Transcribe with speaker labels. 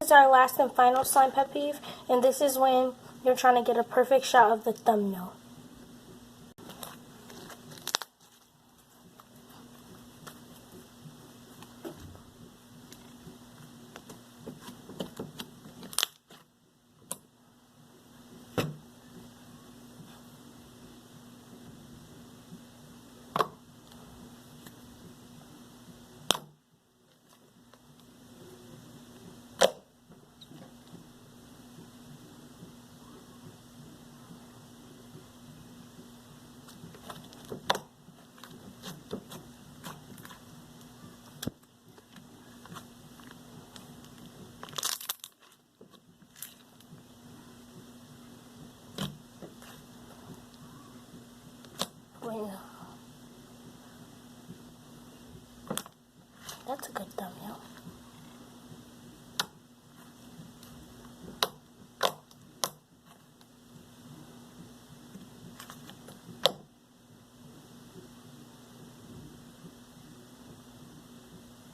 Speaker 1: is our last and final slime pet peeve, and this is when you're trying to get a perfect shot of the thumbnail. That's a good thumbnail.